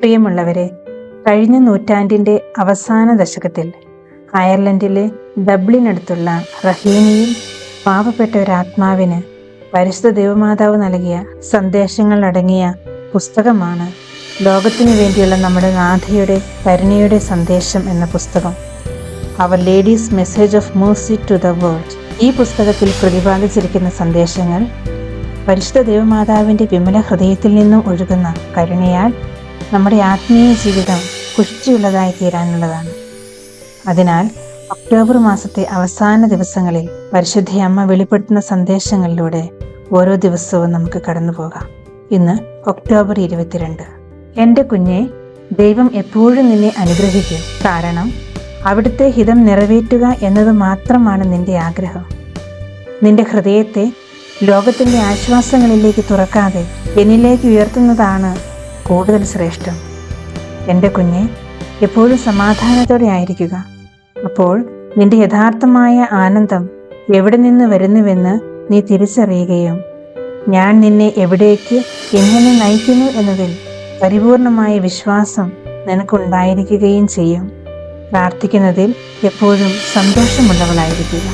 പ്രിയമുള്ളവരെ, കഴിഞ്ഞ നൂറ്റാണ്ടിൻ്റെ അവസാന ദശകത്തിൽ അയർലൻഡിലെ ഡബ്ലിനടുത്തുള്ള റഹീനിയിൽ പാവപ്പെട്ട ഒരാത്മാവിന് പരിശുദ്ധ ദൈവമാതാവ് നൽകിയ സന്ദേശങ്ങൾ അടങ്ങിയ പുസ്തകമാണ് ലോകത്തിനു വേണ്ടിയുള്ള നമ്മുടെ നാഥയുടെ കരുണയുടെ സന്ദേശം എന്ന പുസ്തകം. Our lady's message of mercy to the world. ഈ പുസ്തകത്തിൽ പ്രതിപാദിച്ചിരിക്കുന്ന സന്ദേശങ്ങൾ പരിശുദ്ധ ദൈവമാതാവിൻ്റെ വിമല ഹൃദയത്തിൽ നിന്നും ഒഴുകുന്ന കരുണയാൽ നമ്മുടെ ആത്മീയ ജീവിതം പുഷ്ടിയുള്ളതായി തീരാനുള്ളതാണ്. അതിനാൽ ഒക്ടോബർ മാസത്തെ അവസാന ദിവസങ്ങളിൽ പരിശുദ്ധ അമ്മ വെളിപ്പെടുത്തുന്ന സന്ദേശങ്ങളിലൂടെ ഓരോ ദിവസവും നമുക്ക് കടന്നു പോകാം. ഇന്ന് ഒക്ടോബർ 22. എൻ്റെ കുഞ്ഞെ, ദൈവം എപ്പോഴും നിന്നെ അനുഗ്രഹിക്കും. കാരണം അവിടുത്തെ ഹിതം നിറവേറ്റുക എന്നത് മാത്രമാണ് നിന്റെ ആഗ്രഹം. നിന്റെ ഹൃദയത്തെ ലോകത്തിൻ്റെ ആശ്വാസങ്ങളിലേക്ക് തുറക്കാതെ എന്നിലേക്ക് ഉയർത്തുന്നതാണ് കൂടുതൽ ശ്രേഷ്ഠം. എൻ്റെ കുഞ്ഞെ, എപ്പോഴും സമാധാനത്തോടെ ആയിരിക്കുക. അപ്പോൾ നിന്റെ യഥാർത്ഥമായ ആനന്ദം എവിടെ നിന്ന് വരുന്നുവെന്ന് നീ തിരിച്ചറിയുകയും ഞാൻ നിന്നെ എവിടേക്ക് എങ്ങനെ നയിക്കുന്നു എന്നതിൽ പരിപൂർണമായ വിശ്വാസം നിനക്കുണ്ടായിരിക്കുകയും ചെയ്യും. പ്രാർത്ഥിക്കുന്നതിൽ എപ്പോഴും സന്തോഷമുള്ളവളായിരിക്കുക.